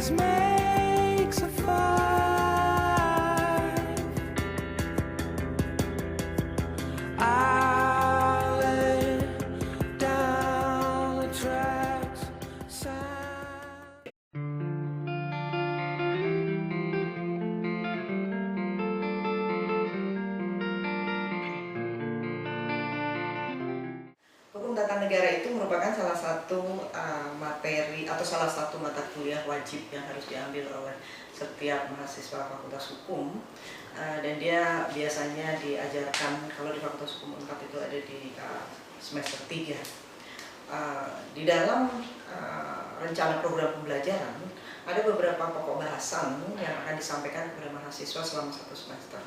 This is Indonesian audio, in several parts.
always makes a five. I lay down the tracks. Hukum tata negara itu merupakan salah satu materi atau salah satu mata kuliah wajib yang harus diambil oleh setiap mahasiswa Fakultas Hukum, dan dia biasanya diajarkan kalau di Fakultas Hukum Unpad itu ada di semester 3. Di dalam rencana program pembelajaran ada beberapa pokok bahasan yang akan disampaikan kepada mahasiswa selama 1 semester.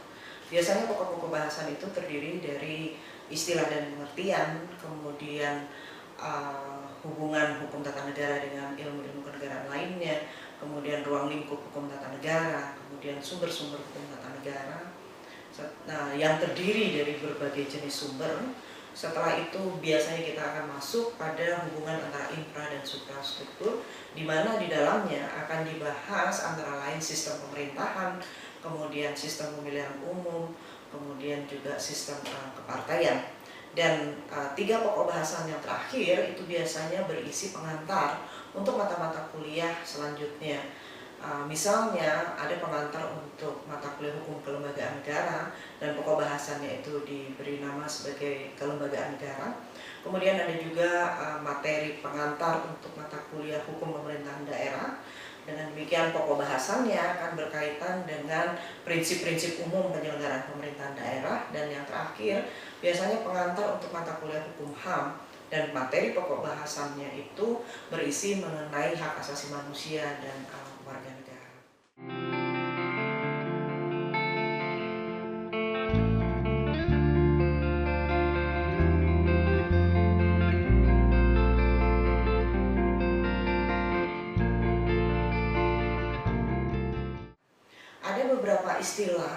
Biasanya pokok-pokok bahasan itu terdiri dari istilah dan pengertian, kemudian hubungan hukum tata negara dengan ilmu-ilmu kenegaraan lainnya, kemudian ruang lingkup hukum tata negara, kemudian sumber-sumber hukum tata negara, yang terdiri dari berbagai jenis sumber. Setelah itu biasanya kita akan masuk pada hubungan antara infra dan suprastruktur, di mana di dalamnya akan dibahas antara lain sistem pemerintahan, kemudian sistem pemilihan umum, kemudian juga sistem kepartaian. Dan 3 pokok bahasan yang terakhir itu biasanya berisi pengantar untuk mata-mata kuliah selanjutnya. Misalnya ada pengantar untuk mata kuliah hukum kelembagaan negara, dan pokok bahasannya itu diberi nama sebagai kelembagaan negara. Kemudian ada juga materi pengantar untuk mata kuliah hukum pemerintahan daerah. Dengan demikian pokok bahasannya akan berkaitan dengan prinsip-prinsip umum penyelenggaraan pemerintahan daerah, dan yang terakhir biasanya pengantar untuk mata kuliah hukum HAM, dan materi pokok bahasannya itu berisi mengenai hak asasi manusia dan warga negara. Ada beberapa istilah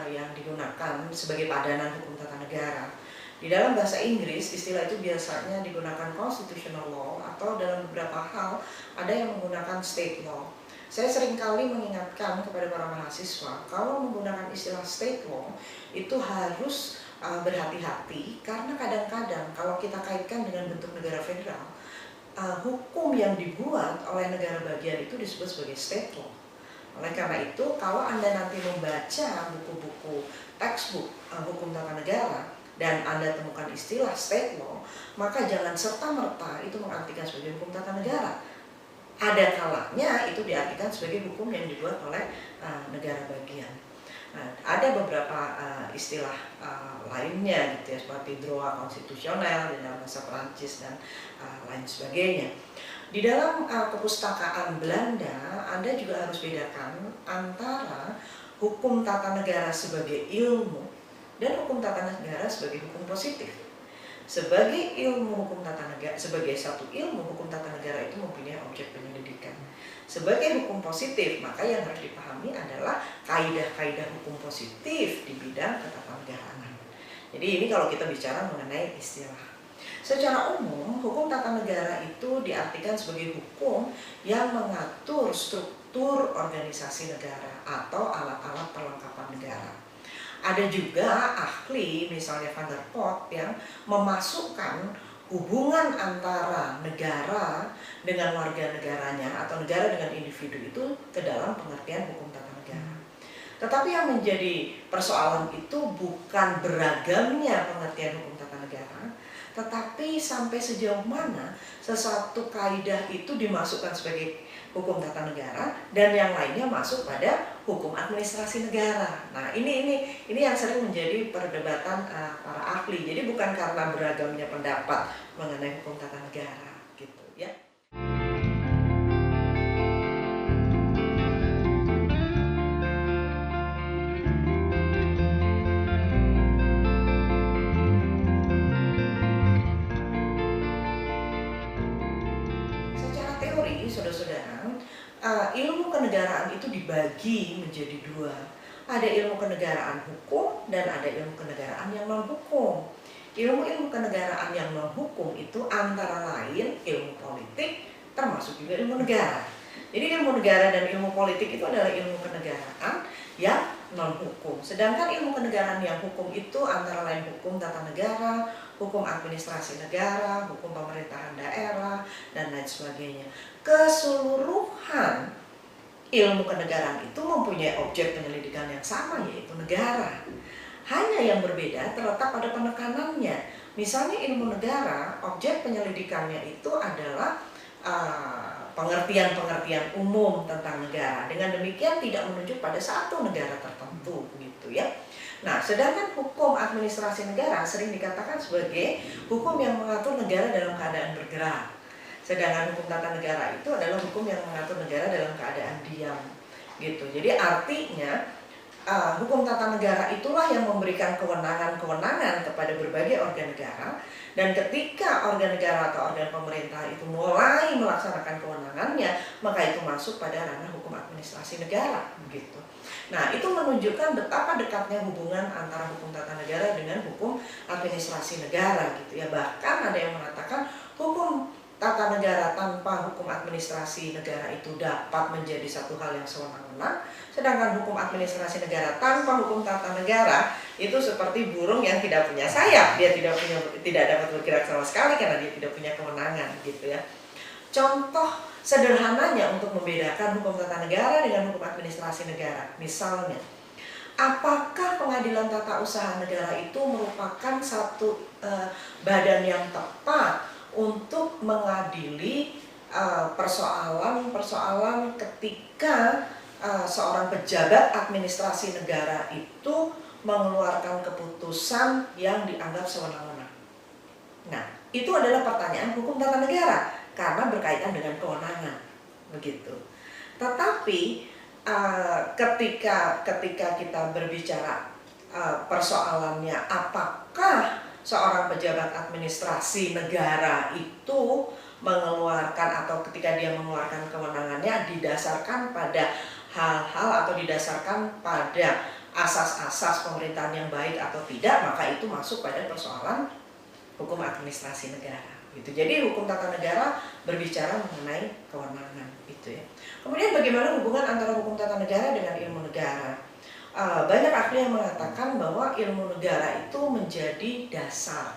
yang digunakan sebagai padanan hukum tata negara. Di dalam bahasa Inggris, istilah itu biasanya digunakan constitutional law, atau dalam beberapa hal ada yang menggunakan state law. Saya seringkali mengingatkan kepada para mahasiswa, kalau menggunakan istilah state law itu harus berhati-hati, karena kadang-kadang kalau kita kaitkan dengan bentuk negara federal, hukum yang dibuat oleh negara bagian itu disebut sebagai state law. Oleh karena itu, kalau Anda nanti membaca buku-buku textbook hukum tata negara dan Anda temukan istilah state law, maka jangan serta-merta itu mengartikan sebagai hukum tata negara. Ada kalanya itu diartikan sebagai hukum yang dibuat oleh negara bagian. Nah, ada beberapa istilah lainnya gitu ya, seperti droit konstitusional dalam bahasa Perancis dan lain sebagainya. Di dalam kepustakaan Belanda, Anda juga harus bedakan antara hukum tata negara sebagai ilmu dan hukum tata negara sebagai hukum positif. Sebagai ilmu hukum tata negara, sebagai satu ilmu hukum tata negara itu mempunyai objek penyelidikan. Sebagai hukum positif, maka yang harus dipahami adalah kaidah-kaidah hukum positif di bidang ketatanegaraan. Jadi ini kalau kita bicara mengenai istilah. Secara umum, hukum tata negara itu diartikan sebagai hukum yang mengatur struktur organisasi negara atau alat-alat perlengkapan negara. Ada juga ahli, misalnya Van der Put, yang memasukkan hubungan antara negara dengan warga negaranya atau negara dengan individu itu ke dalam pengertian hukum tata negara. Tetapi yang menjadi persoalan itu bukan beragamnya pengertian hukum tata negara, tetapi sampai sejauh mana sesuatu kaidah itu dimasukkan sebagai hukum tata negara dan yang lainnya masuk pada hukum administrasi negara. Nah, ini yang sering menjadi perdebatan para ahli. Jadi bukan karena beragamnya pendapat mengenai hukum tata negara gitu ya. Saudara-saudara, ilmu kenegaraan itu dibagi menjadi 2. Ada ilmu kenegaraan hukum dan ada ilmu kenegaraan yang non-hukum. Ilmu-ilmu kenegaraan yang non-hukum itu antara lain ilmu politik, termasuk juga ilmu negara. Jadi ilmu negara dan ilmu politik itu adalah ilmu kenegaraan yang non hukum. Sedangkan ilmu kenegaraan yang hukum itu antara lain hukum tata negara, hukum administrasi negara, hukum pemerintahan daerah, dan lain sebagainya. Keseluruhan ilmu kenegaraan itu mempunyai objek penyelidikan yang sama, yaitu negara. Hanya yang berbeda terletak pada penekanannya. Misalnya ilmu negara, objek penyelidikannya itu adalah pengertian-pengertian umum tentang negara. Dengan demikian tidak menunjuk pada satu negara tertentu, gitu ya. Nah, sedangkan hukum administrasi negara sering dikatakan sebagai hukum yang mengatur negara dalam keadaan bergerak. Sedangkan hukum tata negara itu adalah hukum yang mengatur negara dalam keadaan diam, gitu. Jadi artinya hukum tata negara itulah yang memberikan kewenangan-kewenangan kepada berbagai organ negara, dan ketika organ negara atau organ pemerintah itu mulai melaksanakan kewenangannya, maka itu masuk pada ranah hukum administrasi negara, begitu. Nah, itu menunjukkan betapa dekatnya hubungan antara hukum tata negara dengan hukum administrasi negara, gitu ya. Bahkan ada yang mengatakan hukum tata negara tanpa hukum administrasi negara itu dapat menjadi satu hal yang sewenang-wenang, sedangkan hukum administrasi negara tanpa hukum tata negara itu seperti burung yang tidak punya sayap, dia tidak dapat bergerak sama sekali karena dia tidak punya kewenangan, gitu ya. Contoh sederhananya untuk membedakan hukum tata negara dengan hukum administrasi negara, misalnya, apakah pengadilan tata usaha negara itu merupakan satu badan yang tepat untuk mengadili persoalan-persoalan ketika seorang pejabat administrasi negara itu mengeluarkan keputusan yang dianggap sewenang-wenang? Nah, itu adalah pertanyaan hukum tata negara karena berkaitan dengan kewenangan, begitu. Tetapi ketika kita berbicara persoalannya apakah seorang pejabat administrasi negara itu mengeluarkan atau ketika dia mengeluarkan kewenangannya didasarkan pada hal-hal atau didasarkan pada asas-asas pemerintahan yang baik atau tidak, maka itu masuk pada persoalan hukum administrasi negara, gitu. Jadi hukum tata negara berbicara mengenai kewenangan, gitu ya. Kemudian bagaimana hubungan antara hukum tata negara dengan ilmu negara? Banyak ahli yang mengatakan bahwa ilmu negara itu menjadi dasar.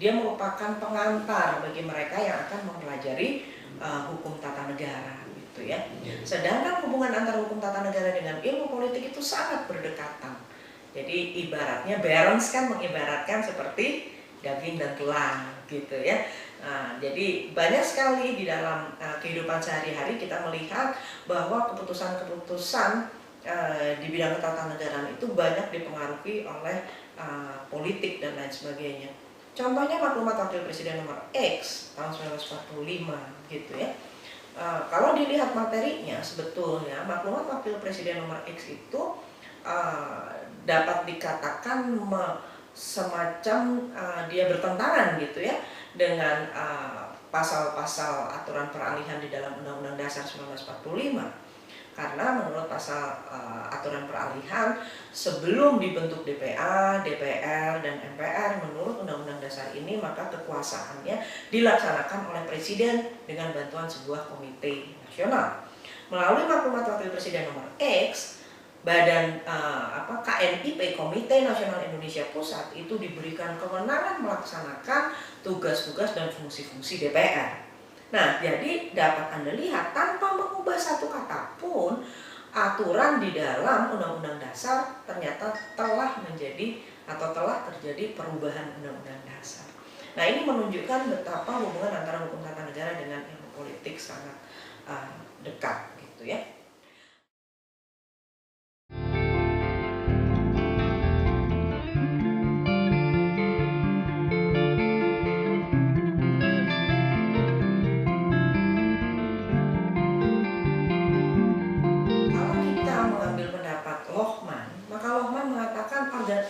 Dia merupakan pengantar bagi mereka yang akan mempelajari hukum tata negara, gitu ya. Sedangkan hubungan antara hukum tata negara dengan ilmu politik itu sangat berdekatan. Jadi ibaratnya balance kan mengibaratkan seperti daging dan tulang, gitu ya. Jadi banyak sekali di dalam kehidupan sehari-hari kita melihat bahwa keputusan-keputusan di bidang ketatanegaraan itu banyak dipengaruhi oleh politik dan lain sebagainya. Contohnya maklumat Wakil Presiden nomor X tahun 1945, gitu ya. Kalau dilihat materinya, sebetulnya maklumat Wakil Presiden nomor X itu dapat dikatakan semacam dia bertentangan, gitu ya, dengan pasal-pasal aturan peralihan di dalam Undang-Undang Dasar 1945. Karena menurut pasal aturan peralihan, sebelum dibentuk DPA, DPR, dan MPR menurut Undang-Undang Dasar ini, maka kekuasaannya dilaksanakan oleh Presiden dengan bantuan sebuah komite nasional. Melalui maklumat Wakil Presiden nomor X, Badan KNIP, Komite Nasional Indonesia Pusat, itu diberikan kewenangan melaksanakan tugas-tugas dan fungsi-fungsi DPR. Nah, jadi dapat Anda lihat tanpa mengubah satu kata pun, aturan di dalam Undang-Undang Dasar ternyata telah menjadi atau telah terjadi perubahan Undang-Undang Dasar. Nah, ini menunjukkan betapa hubungan antara hukum tata negara dengan ilmu politik sangat dekat, gitu ya.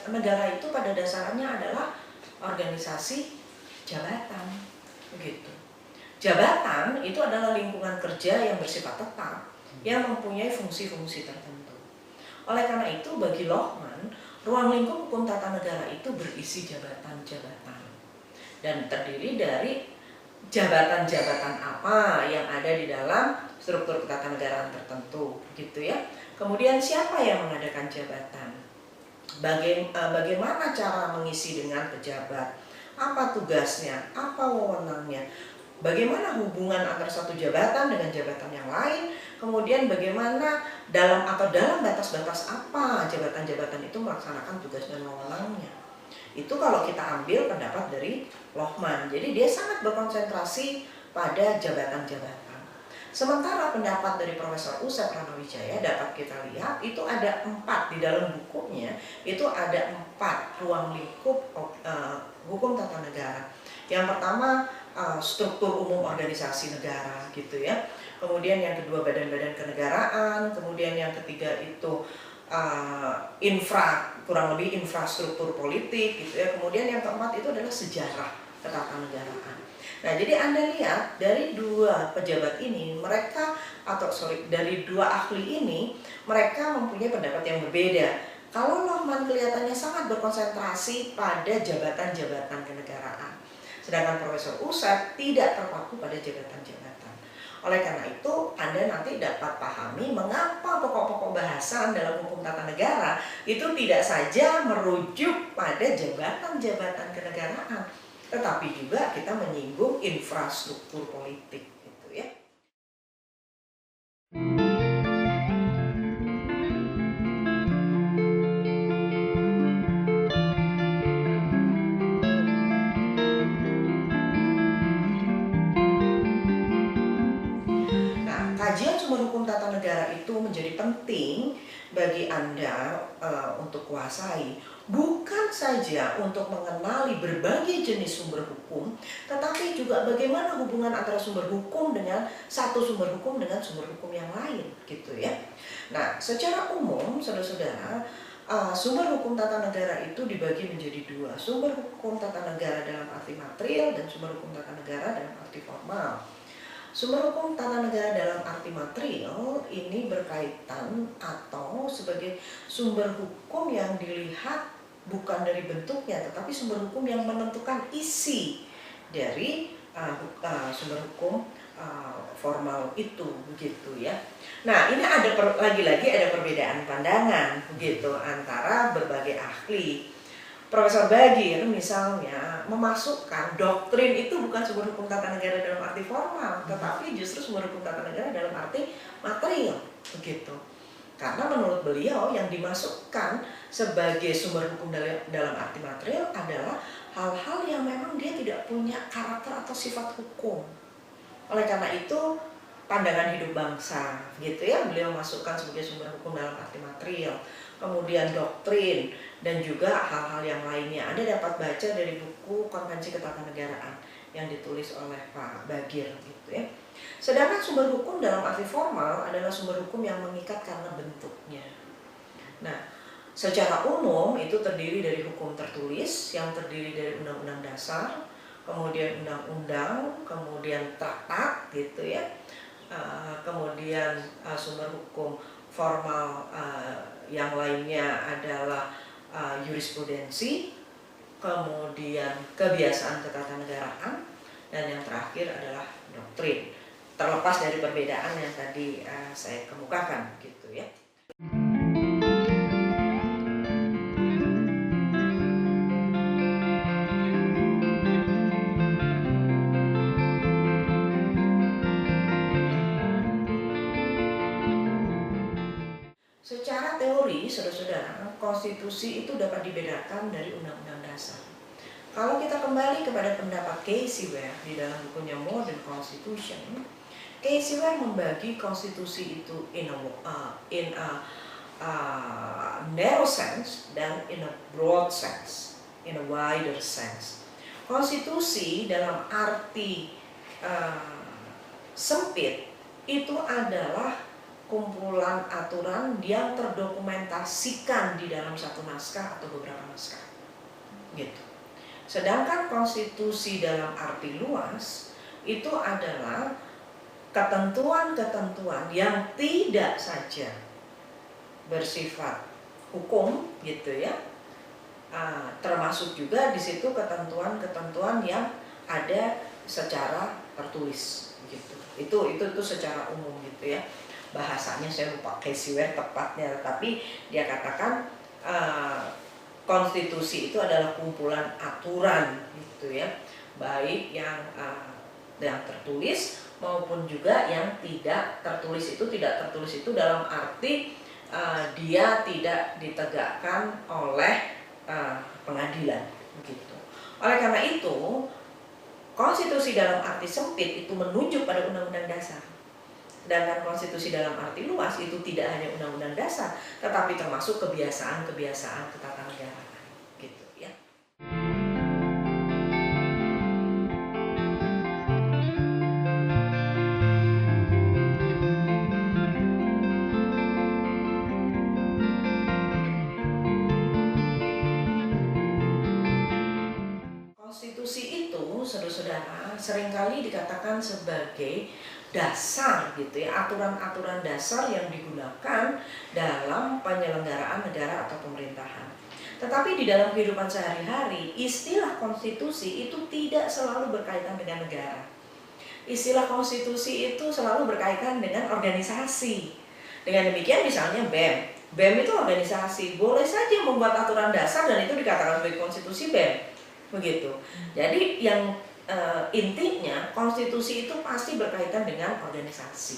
Negara itu pada dasarnya adalah organisasi jabatan, begitu. Jabatan itu adalah lingkungan kerja yang bersifat tetap, yang mempunyai fungsi-fungsi tertentu. Oleh karena itu, bagi Lohman, ruang lingkup hukum tata negara itu berisi jabatan-jabatan dan terdiri dari jabatan-jabatan apa yang ada di dalam struktur ketatanegaraan tertentu, gitu ya. Kemudian siapa yang mengadakan jabatan? Bagaimana cara mengisi dengan pejabat? Apa tugasnya? Apa wewenangnya? Bagaimana hubungan antara satu jabatan dengan jabatan yang lain? Kemudian bagaimana dalam batas-batas apa jabatan-jabatan itu melaksanakan tugas dan wewenangnya? Itu kalau kita ambil pendapat dari Lohman. Jadi dia sangat berkonsentrasi pada jabatan-jabatan. Sementara pendapat dari Profesor Usep Ranawijaya dapat kita lihat itu ada 4 di dalam bukunya, itu ada 4 ruang lingkup hukum tata negara. Yang pertama struktur umum organisasi negara gitu ya. Kemudian yang kedua badan-badan kenegaraan, kemudian yang ketiga itu kurang lebih infrastruktur politik gitu ya. Kemudian yang keempat itu adalah sejarah ketatanegaraan. Nah, jadi Anda lihat dari dua pejabat ini, dari dua ahli ini, mereka mempunyai pendapat yang berbeda. Kalau Lohman kelihatannya sangat berkonsentrasi pada jabatan-jabatan kenegaraan, sedangkan Profesor Usep tidak terpaku pada jabatan-jabatan. Oleh karena itu, Anda nanti dapat pahami mengapa pokok-pokok bahasan dalam hukum tata negara itu tidak saja merujuk pada jabatan-jabatan kenegaraan, tetapi juga kita menyinggung infrastruktur politik gitu ya. Nah, kajian sumber hukum tata negara itu menjadi penting bagi Anda untuk kuasai, bukan saja untuk mengenali berbagai jenis sumber hukum, tetapi juga bagaimana hubungan antara sumber hukum dengan satu sumber hukum dengan sumber hukum yang lain, gitu ya. Nah, secara umum, saudara-saudara, sumber hukum tata negara itu dibagi menjadi 2, sumber hukum tata negara dalam arti material dan sumber hukum tata negara dalam arti formal. Sumber hukum tata negara dalam arti material ini berkaitan atau sebagai sumber hukum yang dilihat bukan dari bentuknya, tetapi sumber hukum yang menentukan isi dari sumber hukum formal itu, begitu ya. Nah, ini ada lagi-lagi ada perbedaan pandangan begitu antara berbagai ahli. Profesor Bagir misalnya memasukkan doktrin itu bukan sumber hukum tata negara dalam arti formal, tetapi justru sumber hukum tata negara dalam arti material, begitu. Karena menurut beliau yang dimasukkan sebagai sumber hukum dalam arti material adalah hal-hal yang memang dia tidak punya karakter atau sifat hukum. Oleh karena itu pandangan hidup bangsa, gitu ya, beliau masukkan sebagai sumber hukum dalam arti material. Kemudian doktrin dan juga hal-hal yang lainnya. Anda dapat baca dari buku Konvensi Ketatanegaraan yang ditulis oleh Pak Bagir gitu ya. Sedangkan sumber hukum dalam arti formal adalah sumber hukum yang mengikat karena bentuknya. Nah, secara umum itu terdiri dari hukum tertulis yang terdiri dari undang-undang dasar, kemudian undang-undang, kemudian traktat gitu ya. Kemudian sumber hukum formal yang lainnya adalah jurisprudensi, kemudian kebiasaan ketatanegaraan, dan yang terakhir adalah doktrin. Terlepas dari perbedaan yang tadi saya kemukakan, gitu ya. Secara teori, saudara-saudara, konstitusi itu dapat dibedakan dari undang-undang dasar. Kalau kita kembali kepada pendapat Casey Ware di dalam bukunya Modern Constitution, Casey Ware membagi konstitusi itu in a narrow sense dan in a broad sense, in a wider sense. Konstitusi dalam arti sempit itu adalah kumpulan aturan yang terdokumentasikan di dalam satu naskah atau beberapa naskah, gitu. Sedangkan konstitusi dalam arti luas itu adalah ketentuan-ketentuan yang tidak saja bersifat hukum, gitu ya, termasuk juga di situ ketentuan-ketentuan yang ada secara tertulis, gitu. Itu secara umum gitu ya. Bahasanya saya lupa Casey tepatnya, tapi dia katakan konstitusi itu adalah kumpulan aturan gitu ya, baik yang tertulis maupun juga yang tidak tertulis. Tidak tertulis itu dalam arti dia tidak ditegakkan oleh pengadilan begitu. Oleh karena itu, konstitusi dalam arti sempit itu menunjuk pada undang-undang dasar. Sedangkan konstitusi dalam arti luas itu tidak hanya undang-undang dasar, tetapi termasuk kebiasaan-kebiasaan ketatanegaraan gitu ya. Konstitusi itu, saudara-saudara, seringkali dikatakan sebagai dasar gitu ya, aturan-aturan dasar yang digunakan dalam penyelenggaraan negara atau pemerintahan. Tetapi di dalam kehidupan sehari-hari, istilah konstitusi itu tidak selalu berkaitan dengan negara. Istilah konstitusi itu selalu berkaitan dengan organisasi. Dengan demikian misalnya BEM. BEM itu organisasi, boleh saja membuat aturan dasar dan itu dikatakan sebagai konstitusi BEM. Begitu. Jadi yang intinya konstitusi itu pasti berkaitan dengan organisasi.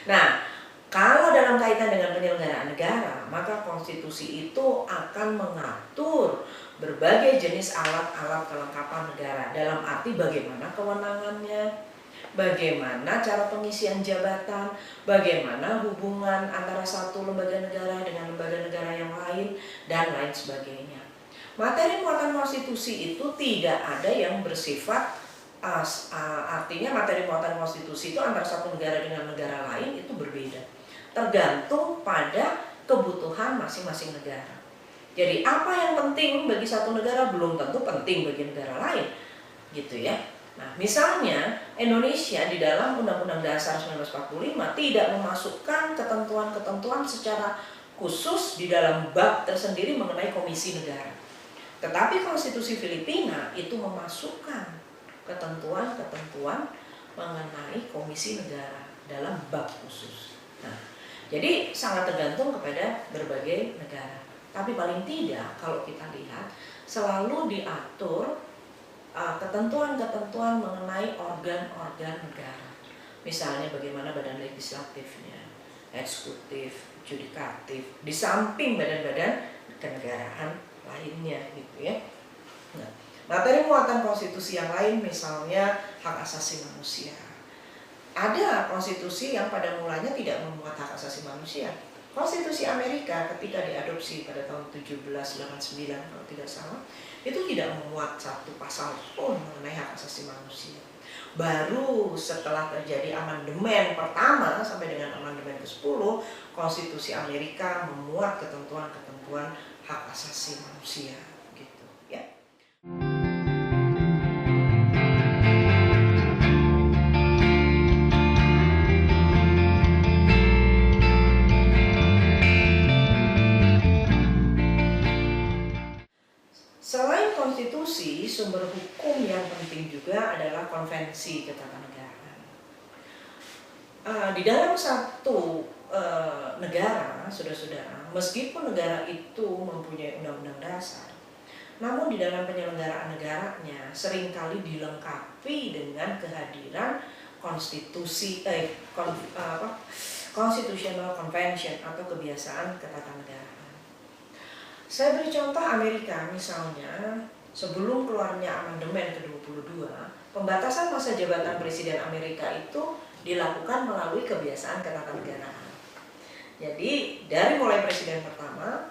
Nah, kalau dalam kaitan dengan penyelenggaraan negara, maka konstitusi itu akan mengatur berbagai jenis alat-alat kelengkapan negara dalam arti bagaimana kewenangannya, bagaimana cara pengisian jabatan, bagaimana hubungan antara satu lembaga negara dengan lembaga negara yang lain, dan lain sebagainya. Materi muatan konstitusi itu tidak ada yang bersifat artinya materi muatan konstitusi itu antara satu negara dengan negara lain itu berbeda, tergantung pada kebutuhan masing-masing negara. Jadi apa yang penting bagi satu negara belum tentu penting bagi negara lain, gitu ya. Nah, misalnya Indonesia di dalam Undang-Undang Dasar 1945 tidak memasukkan ketentuan-ketentuan secara khusus di dalam bab tersendiri mengenai komisi negara. Tetapi konstitusi Filipina itu memasukkan ketentuan-ketentuan mengenai komisi negara dalam bab khusus. Nah, jadi sangat tergantung kepada berbagai negara. Tapi paling tidak kalau kita lihat selalu diatur ketentuan-ketentuan mengenai organ-organ negara. Misalnya bagaimana badan legislatifnya, eksekutif, yudikatif, di samping badan-badan kenegaraan lainnya gitu ya. Nah, materi muatan konstitusi yang lain misalnya hak asasi manusia. Ada konstitusi yang pada mulanya tidak memuat hak asasi manusia. Konstitusi Amerika ketika diadopsi pada tahun 1789 kalau tidak salah, itu tidak memuat satu pasal pun mengenai hak asasi manusia. Baru setelah terjadi amandemen pertama sampai dengan amandemen ke-10, konstitusi Amerika memuat ketentuan-ketentuan hak asasi manusia gitu ya. Selain konstitusi, sumber hukum yang penting juga adalah konvensi ketatanegaraan. Di dalam satu negara, saudara-saudara, meskipun negara itu mempunyai undang-undang dasar, namun di dalam penyelenggaraan negaranya seringkali dilengkapi dengan kehadiran constitutional convention atau kebiasaan ketatanegaraan. Saya beri contoh Amerika misalnya, sebelum keluarnya amandemen ke-22, pembatasan masa jabatan presiden Amerika itu dilakukan melalui kebiasaan ketatanegaraan. Jadi dari mulai presiden pertama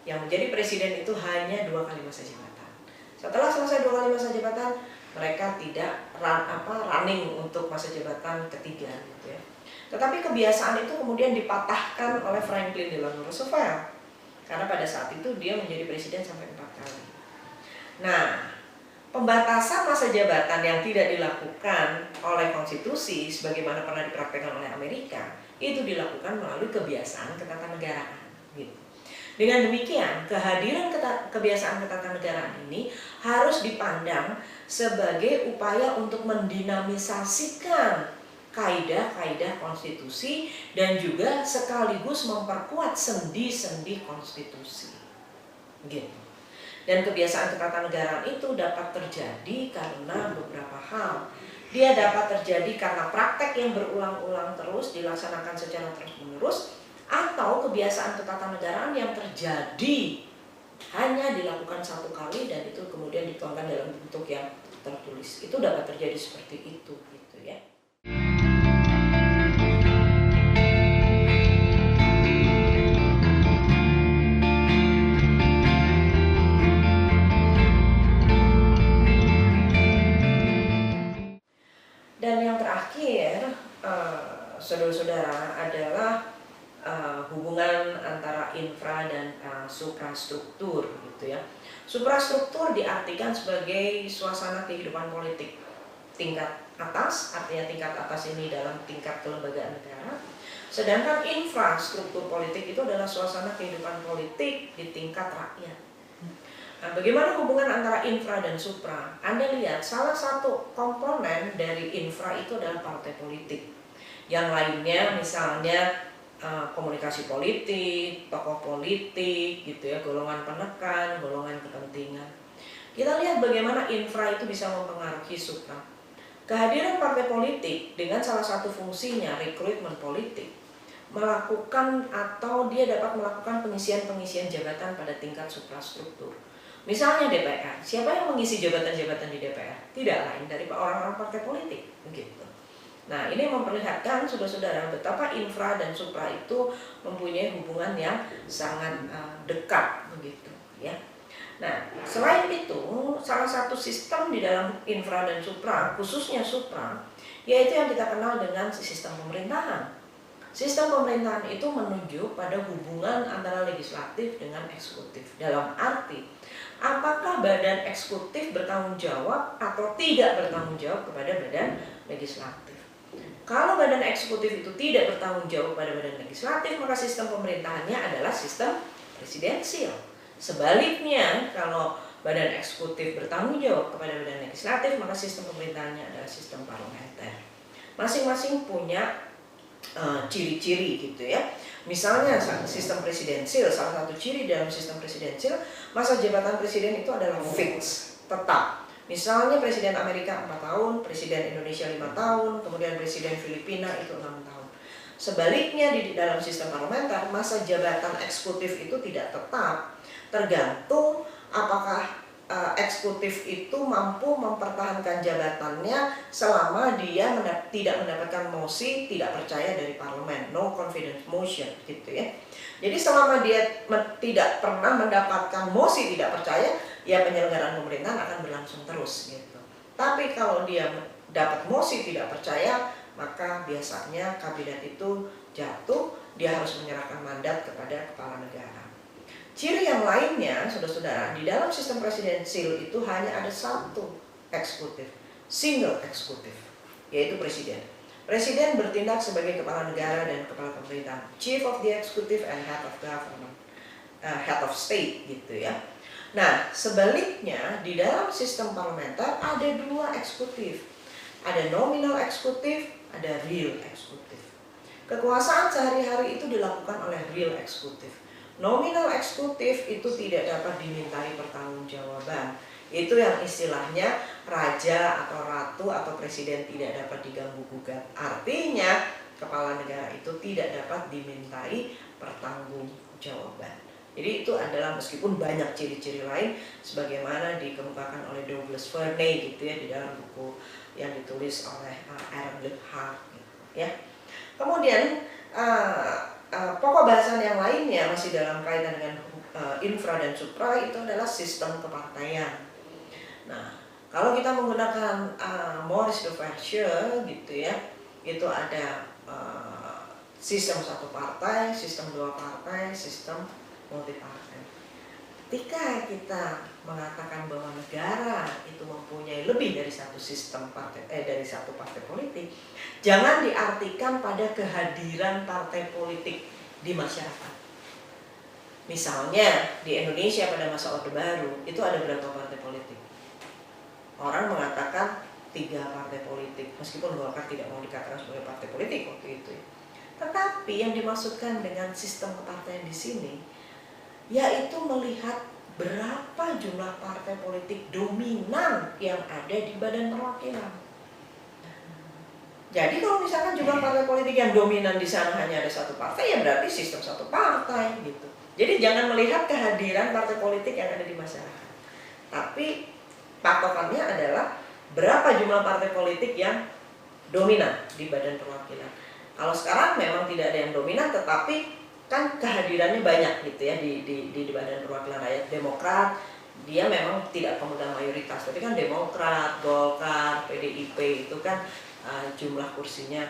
yang menjadi presiden itu hanya 2 kali masa jabatan. Setelah selesai 2 kali masa jabatan, mereka tidak running untuk masa jabatan ketiga gitu ya. Tetapi kebiasaan itu kemudian dipatahkan oleh Franklin Delano Roosevelt karena pada saat itu dia menjadi presiden sampai 4 kali. Nah, pembatasan masa jabatan yang tidak dilakukan oleh konstitusi sebagaimana pernah dipraktekkan oleh Amerika itu dilakukan melalui kebiasaan ketatanegaraan gitu. Dengan demikian, kehadiran kebiasaan ketatanegaraan ini harus dipandang sebagai upaya untuk mendinamisasikan kaidah-kaidah konstitusi dan juga sekaligus memperkuat sendi-sendi konstitusi. Gitu. Dan kebiasaan ketatanegaraan itu dapat terjadi karena beberapa hal. Dia dapat terjadi karena praktek yang berulang-ulang terus dilaksanakan secara terus-menerus, atau kebiasaan ketatanegaraan yang terjadi hanya dilakukan satu kali dan itu kemudian dituangkan dalam bentuk yang tertulis. Itu dapat terjadi seperti itu gitu ya. Dan yang terakhir, saudara-saudara, adalah hubungan antara infra dan suprastruktur gitu ya. Suprastruktur diartikan sebagai suasana kehidupan politik tingkat atas, artinya tingkat atas ini dalam tingkat kelembagaan negara. Sedangkan infrastruktur politik itu adalah suasana kehidupan politik di tingkat rakyat. Nah, bagaimana hubungan antara infra dan supra? Anda lihat, salah satu komponen dari infra itu adalah partai politik. Yang lainnya misalnya komunikasi politik, tokoh politik, gitu ya, golongan penekan, golongan kepentingan. Kita lihat bagaimana infra itu bisa mempengaruhi supra. Kehadiran partai politik dengan salah satu fungsinya rekrutmen politik, melakukan atau dia dapat melakukan pengisian-pengisian jabatan pada tingkat suprastruktur. Misalnya DPR, siapa yang mengisi jabatan-jabatan di DPR? Tidak lain dari orang-orang partai politik, begitu. Nah, ini memperlihatkan saudara-saudara betapa infra dan supra itu mempunyai hubungan yang sangat dekat, begitu, ya. Nah, selain itu, salah satu sistem di dalam infra dan supra, khususnya supra, yaitu yang kita kenal dengan sistem pemerintahan. Sistem pemerintahan itu menunjuk pada hubungan antara legislatif dengan eksekutif. Dalam arti, apakah badan eksekutif bertanggung jawab atau tidak bertanggung jawab kepada badan legislatif. Kalau badan eksekutif itu tidak bertanggung jawab pada badan legislatif, maka sistem pemerintahannya adalah sistem presidensial. Sebaliknya, kalau badan eksekutif bertanggung jawab kepada badan legislatif, maka sistem pemerintahannya adalah sistem parlementer. Masing-masing punya ciri-ciri gitu ya. Misalnya sistem presidensil, salah satu ciri dalam sistem presidensil, masa jabatan presiden itu adalah fix, tetap. Misalnya presiden Amerika 4 tahun, presiden Indonesia 5 tahun, kemudian presiden Filipina itu 6 tahun. Sebaliknya di dalam sistem parlementer, masa jabatan eksekutif itu tidak tetap, tergantung apakah eksekutif itu mampu mempertahankan jabatannya selama dia tidak mendapatkan mosi tidak percaya dari parlemen, no confidence motion gitu ya. Jadi selama dia tidak pernah mendapatkan mosi tidak percaya, ya penyelenggaraan pemerintahan akan berlangsung terus gitu. Tapi kalau dia dapat mosi tidak percaya, maka biasanya kabinet itu jatuh, dia harus menyerahkan mandat kepada kepala negara. Ciri yang lainnya, saudara-saudara, di dalam sistem presidensil itu hanya ada satu eksekutif, single eksekutif, yaitu presiden. Presiden bertindak sebagai kepala negara dan kepala pemerintahan, chief of the executive and head of government, head of state, gitu ya. Nah, sebaliknya di dalam sistem parlementer ada dua eksekutif, ada nominal eksekutif, ada real eksekutif. Kekuasaan sehari-hari itu dilakukan oleh real eksekutif. Nominal eksekutif itu tidak dapat dimintai pertanggungjawaban. Itu yang istilahnya raja atau ratu atau presiden tidak dapat diganggu-gugat. Artinya kepala negara itu tidak dapat dimintai pertanggungjawaban. Jadi itu adalah meskipun banyak ciri-ciri lain sebagaimana dikemukakan oleh Douglas Verney gitu ya di dalam buku yang ditulis oleh Aaron Liphat gitu, ya. Kemudian pokok bahasan yang lainnya masih dalam kaitan dengan infra dan supra itu adalah sistem kepartaian. Nah, kalau kita menggunakan Maurice Duverger gitu ya, itu ada sistem satu partai, sistem dua partai, sistem multi partai. Ketika kita mengatakan bahwa negara itu mempunyai lebih dari satu sistem partai, dari satu partai politik, jangan diartikan pada kehadiran partai politik di masyarakat. Misalnya di Indonesia pada masa Orde Baru itu ada berapa partai politik? Orang mengatakan 3 partai politik, meskipun Golkar tidak mau dikatakan sebagai partai politik waktu itu. Tetapi yang dimaksudkan dengan sistem kepartaian di sini, yaitu melihat berapa jumlah partai politik dominan yang ada di Badan Perwakilan. Jadi kalau misalkan jumlah partai politik yang dominan di sana hanya ada satu partai, ya berarti sistem satu partai gitu. Jadi jangan melihat kehadiran partai politik yang ada di masyarakat, tapi patokannya adalah berapa jumlah partai politik yang dominan di Badan Perwakilan. Kalau sekarang memang tidak ada yang dominan, tetapi kan kehadirannya banyak gitu ya di Badan Perwakilan Rakyat. Demokrat dia memang tidak pemegang mayoritas, tapi kan Demokrat, Golkar, PDIP itu kan jumlah kursinya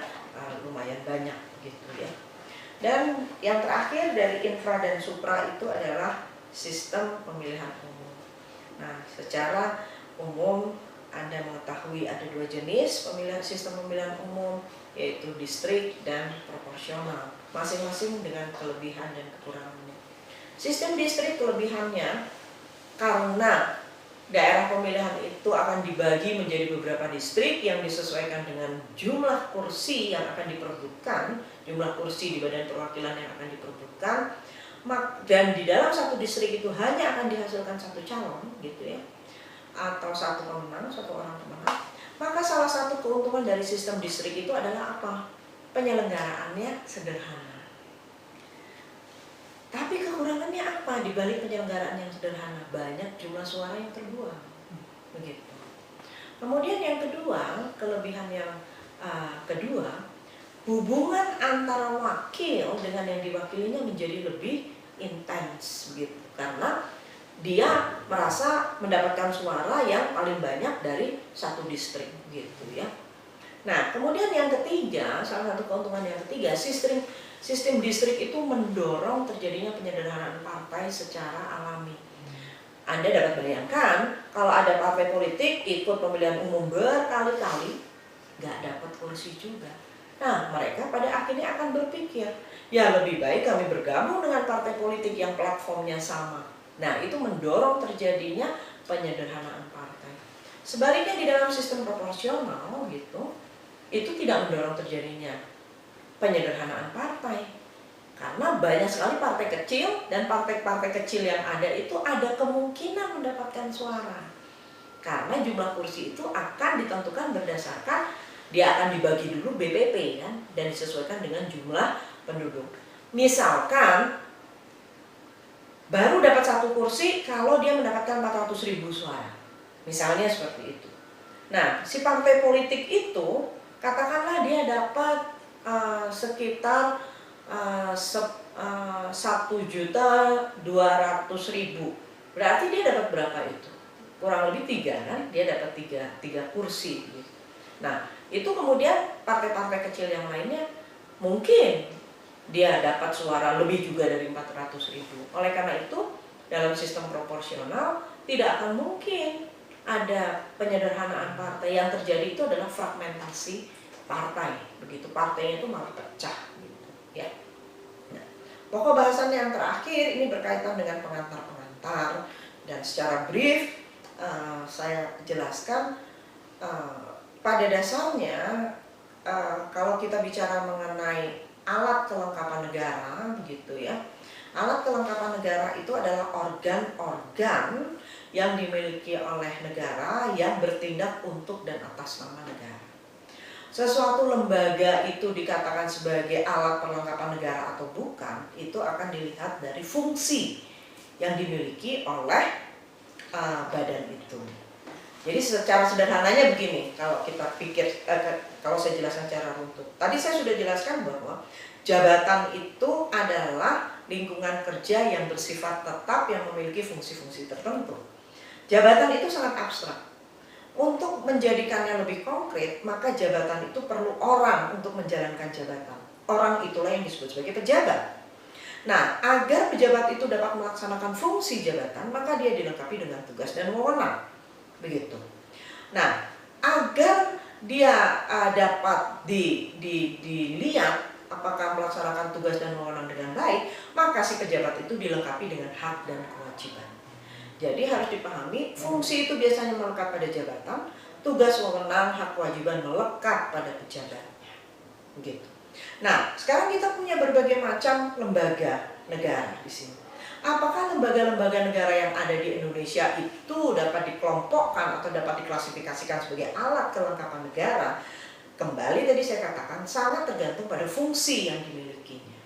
lumayan banyak gitu ya. Dan yang terakhir dari infra dan supra itu adalah sistem pemilihan umum. Nah, secara umum Anda mengetahui ada 2 jenis sistem pemilihan umum, yaitu distrik dan proporsional, masing-masing dengan kelebihan dan kekurangannya. Sistem distrik kelebihannya karena daerah pemilihan itu akan dibagi menjadi beberapa distrik yang disesuaikan dengan jumlah kursi yang akan diperebutkan, jumlah kursi di Badan Perwakilan yang akan diperebutkan, dan di dalam satu distrik itu hanya akan dihasilkan satu calon gitu ya, atau satu pemenang, satu orang pemenang. Maka salah satu keuntungan dari sistem distrik itu adalah apa? Penyelenggaraannya sederhana. Tapi kekurangannya apa di balik penyelenggaraan yang sederhana? Banyak jumlah suara yang terbuang. Begitu. Kemudian yang kedua, kelebihan yang kedua, hubungan antara wakil dengan yang diwakilinya menjadi lebih intens begitu. Karena dia merasa mendapatkan suara yang paling banyak dari satu distrik gitu ya. Nah, kemudian yang ketiga, salah satu keuntungan yang ketiga, sistem distrik itu mendorong terjadinya penyederhanaan partai secara alami. Anda dapat bayangkan kalau ada partai politik ikut pemilihan umum berkali-kali, nggak dapat kursi juga. Nah, mereka pada akhirnya akan berpikir, ya lebih baik kami bergabung dengan partai politik yang platformnya sama. Nah, itu mendorong terjadinya penyederhanaan partai. Sebaliknya di dalam sistem proporsional gitu, itu tidak mendorong terjadinya penyederhanaan partai. Karena banyak sekali partai kecil, dan partai-partai kecil yang ada itu ada kemungkinan mendapatkan suara. Karena jumlah kursi itu akan ditentukan berdasarkan dia akan dibagi dulu BPP kan, dan disesuaikan dengan jumlah penduduk. Misalkan baru dapat satu kursi kalau dia mendapatkan 400.000 suara. Misalnya seperti itu. Nah, si partai politik itu katakanlah dia dapat sekitar 1.200.000. Berarti dia dapat berapa itu? Kurang lebih 3 kan? Dia dapat 3 kursi gitu. Nah, itu kemudian partai-partai kecil yang lainnya mungkin dia dapat suara lebih juga dari 400.000. Oleh karena itu, dalam sistem proporsional tidak akan mungkin ada penyederhanaan partai. Yang terjadi itu adalah fragmentasi partai. Begitu, partainya itu malah pecah gitu, ya. Nah, pokok bahasan yang terakhir ini berkaitan dengan pengantar-pengantar, dan secara brief saya jelaskan. Pada dasarnya kalau kita bicara mengenai alat kelengkapan negara begitu ya, alat kelengkapan negara itu adalah organ-organ yang dimiliki oleh negara yang bertindak untuk dan atas nama negara. Sesuatu lembaga itu dikatakan sebagai alat perlengkapan negara atau bukan, itu akan dilihat dari fungsi yang dimiliki oleh badan itu. Jadi secara sederhananya begini, kalau kita pikir, kalau saya jelaskan secara runtut. Tadi saya sudah jelaskan bahwa jabatan itu adalah lingkungan kerja yang bersifat tetap yang memiliki fungsi-fungsi tertentu. Jabatan itu sangat abstrak. Untuk menjadikannya lebih konkret, maka jabatan itu perlu orang untuk menjalankan jabatan. Orang itulah yang disebut sebagai pejabat. Nah, agar pejabat itu dapat melaksanakan fungsi jabatan, maka dia dilengkapi dengan tugas dan wewenang. Begitu. Nah, agar dia dapat dilihat apakah melaksanakan tugas dan wewenang dengan baik, maka si pejabat itu dilengkapi dengan hak dan kewajiban. Jadi harus dipahami, fungsi itu biasanya melekat pada jabatan, tugas, wewenang, hak kewajiban melekat pada pejabatnya. Begitu. Nah, sekarang kita punya berbagai macam lembaga negara di sini. Apakah lembaga-lembaga negara yang ada di Indonesia itu dapat dikelompokkan atau dapat diklasifikasikan sebagai alat kelengkapan negara? Kembali tadi saya katakan sangat tergantung pada fungsi yang dimilikinya.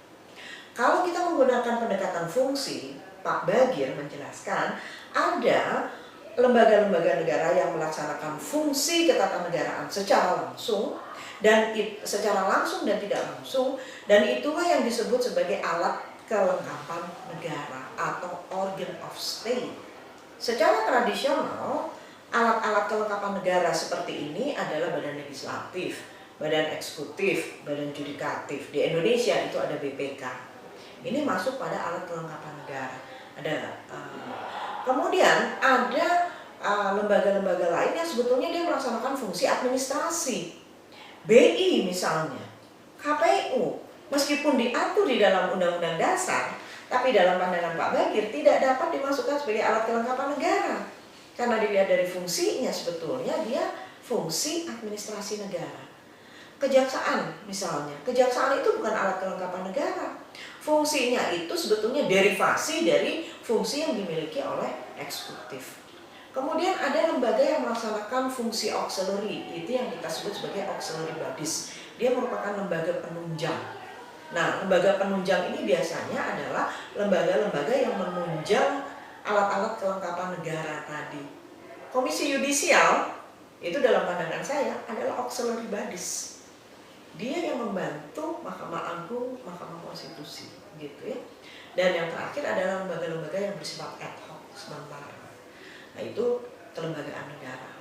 Kalau kita menggunakan pendekatan fungsi, Pak Bagir menjelaskan ada lembaga-lembaga negara yang melaksanakan fungsi ketatanegaraan secara langsung dan secara langsung dan tidak langsung, dan itulah yang disebut sebagai alat kelengkapan negara atau organ of state. Secara tradisional, alat-alat kelengkapan negara seperti ini adalah badan legislatif, badan eksekutif, badan judikatif. Di Indonesia itu ada BPK. Ini masuk pada alat kelengkapan negara. Kemudian ada lembaga-lembaga lain yang sebetulnya dia melaksanakan fungsi administrasi. BI misalnya, KPU, meskipun diatur di dalam Undang-Undang Dasar, tapi dalam pandangan Pak Bagir tidak dapat dimasukkan sebagai alat kelengkapan negara. Karena dilihat dari fungsinya sebetulnya dia fungsi administrasi negara. Kejaksaan misalnya, kejaksaan itu bukan alat kelengkapan negara. Fungsinya itu sebetulnya derivasi dari fungsi yang dimiliki oleh eksekutif. Kemudian ada lembaga yang melaksanakan fungsi auxiliary, itu yang kita sebut sebagai auxiliary bodies. Dia merupakan lembaga penunjang. Nah, lembaga penunjang ini biasanya adalah lembaga-lembaga yang menunjang alat-alat kelengkapan negara tadi. Komisi Yudisial itu dalam pandangan saya adalah auxiliary bodies. Dia yang membantu Mahkamah Agung, Mahkamah Konstitusi, gitu ya. Dan yang terakhir adalah lembaga-lembaga yang bersifat ad hoc sementara. Nah, itu kelembagaan negara.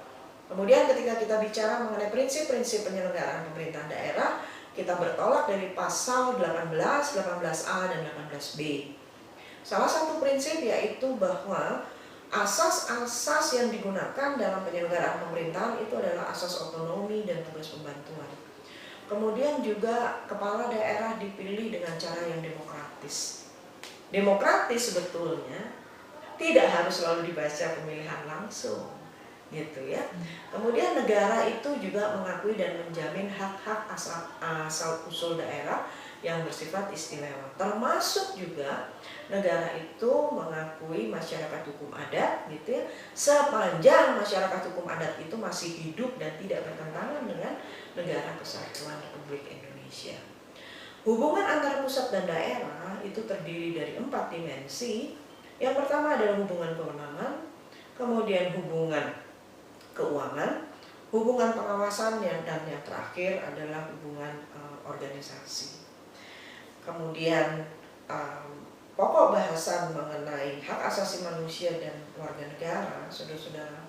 Kemudian ketika kita bicara mengenai prinsip-prinsip penyelenggaraan pemerintahan daerah, kita bertolak dari pasal 18, 18A, dan 18B. Salah satu prinsip yaitu bahwa asas-asas yang digunakan dalam penyelenggaraan pemerintahan itu adalah asas otonomi dan tugas pembantuan. Kemudian juga kepala daerah dipilih dengan cara yang demokratis. Demokratis sebetulnya tidak harus selalu dibaca pemilihan langsung, gitu ya. Kemudian negara itu juga mengakui dan menjamin hak-hak asal usul daerah yang bersifat istimewa. Termasuk juga negara itu mengakui masyarakat hukum adat, gitu ya, sepanjang masyarakat hukum adat itu masih hidup dan tidak bertentangan dengan negara kesatuan Republik Indonesia. Hubungan antara pusat dan daerah itu terdiri dari 4 dimensi. Yang pertama adalah hubungan kewenangan, kemudian hubungan keuangan, hubungan pengawasan, dan yang terakhir adalah hubungan organisasi. Kemudian pokok bahasan mengenai hak asasi manusia dan warga negara, saudara-saudara,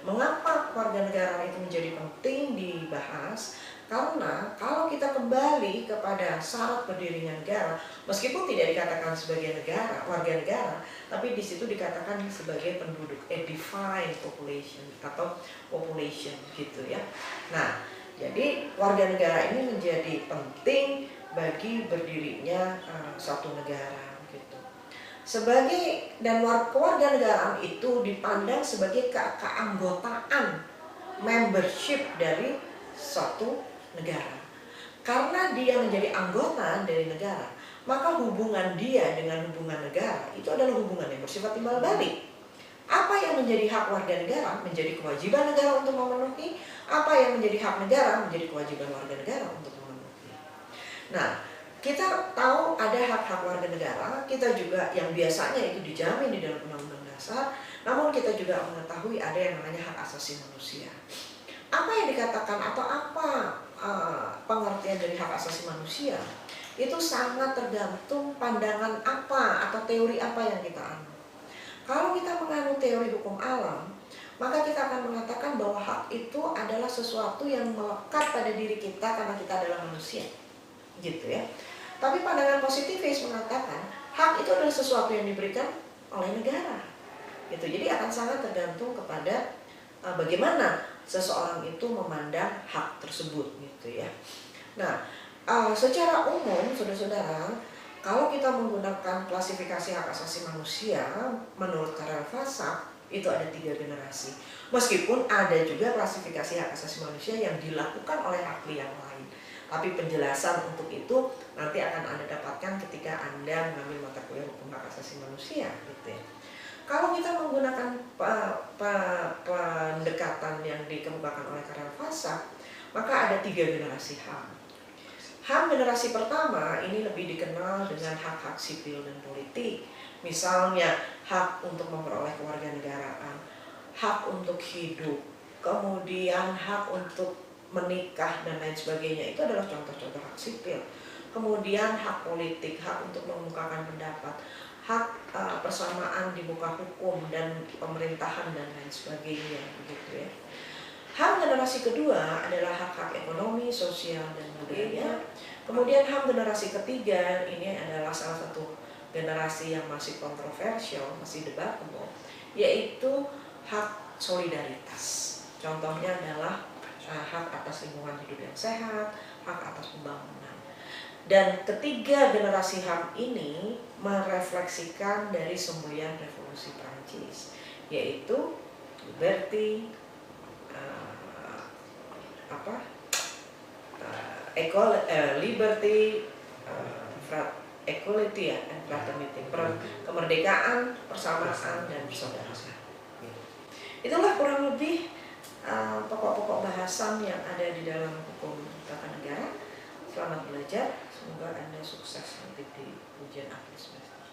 mengapa warga negara itu menjadi penting dibahas? Karena kalau kita kembali kepada syarat berdirinya negara, meskipun tidak dikatakan sebagai negara, warga negara, tapi di situ dikatakan sebagai penduduk, a defined population atau population, gitu ya. Nah, jadi warga negara ini menjadi penting bagi berdirinya suatu negara, gitu. Sebagai dan kewarganegaraan itu dipandang sebagai keanggotaan, membership dari suatu negara. Karena dia menjadi anggota dari negara, maka hubungan dia dengan hubungan negara itu adalah hubungan yang bersifat timbal balik. Apa yang menjadi hak warga negara menjadi kewajiban negara untuk memenuhi, apa yang menjadi hak negara menjadi kewajiban warga negara untuk memenuhi. Nah, kita tahu ada hak-hak warga negara, kita juga yang biasanya itu dijamin di dalam Undang-Undang Dasar, namun kita juga mengetahui ada yang namanya hak asasi manusia. Apa yang dikatakan atau apa pengertian dari hak asasi manusia itu sangat tergantung pandangan apa atau teori apa yang kita anut. Kalau kita menganut teori hukum alam, maka kita akan mengatakan bahwa hak itu adalah sesuatu yang melekat pada diri kita karena kita adalah manusia, gitu ya. Tapi pandangan positivis mengatakan hak itu adalah sesuatu yang diberikan oleh negara, gitu. Jadi akan sangat tergantung kepada bagaimana seseorang itu memandang hak tersebut, gitu ya. Nah, secara umum, saudara-saudara, kalau kita menggunakan klasifikasi hak asasi manusia menurut Karel Vasak, itu ada 3 generasi. Meskipun ada juga klasifikasi hak asasi manusia yang dilakukan oleh ahli yang lain. Tapi penjelasan untuk itu nanti akan Anda dapatkan ketika Anda mengambil mata kuliah hukum hak asasi manusia gitu ya. Kalau kita menggunakan pendekatan yang dikemukakan oleh Karel Vasak, maka ada 3 generasi HAM. HAM generasi pertama ini lebih dikenal dengan hak-hak sipil dan politik. Misalnya hak untuk memperoleh kewarganegaraan, hak untuk hidup, kemudian hak untuk menikah dan lain sebagainya. Itu adalah contoh-contoh hak sipil. Kemudian hak politik, hak untuk mengemukakan pendapat, hak persamaan di muka hukum dan pemerintahan dan lain sebagainya begitu ya. HAM generasi kedua adalah hak-hak ekonomi, sosial dan budaya. Kemudian HAM generasi ketiga ini adalah salah satu generasi yang masih kontroversial, masih debatable, yaitu hak solidaritas. Contohnya adalah hak atas lingkungan hidup yang sehat, hak atas pembangunan. Dan ketiga generasi HAM ini merefleksikan dari semboyan revolusi Prancis, yaitu liberty, liberty, equality ya, and fraternity, kemerdekaan, persamaan dan persaudaraan. Itulah kurang lebih pokok-pokok bahasan yang ada di dalam hukum tata negara. Selamat belajar, semoga Anda sukses nanti di ujian akhir semester.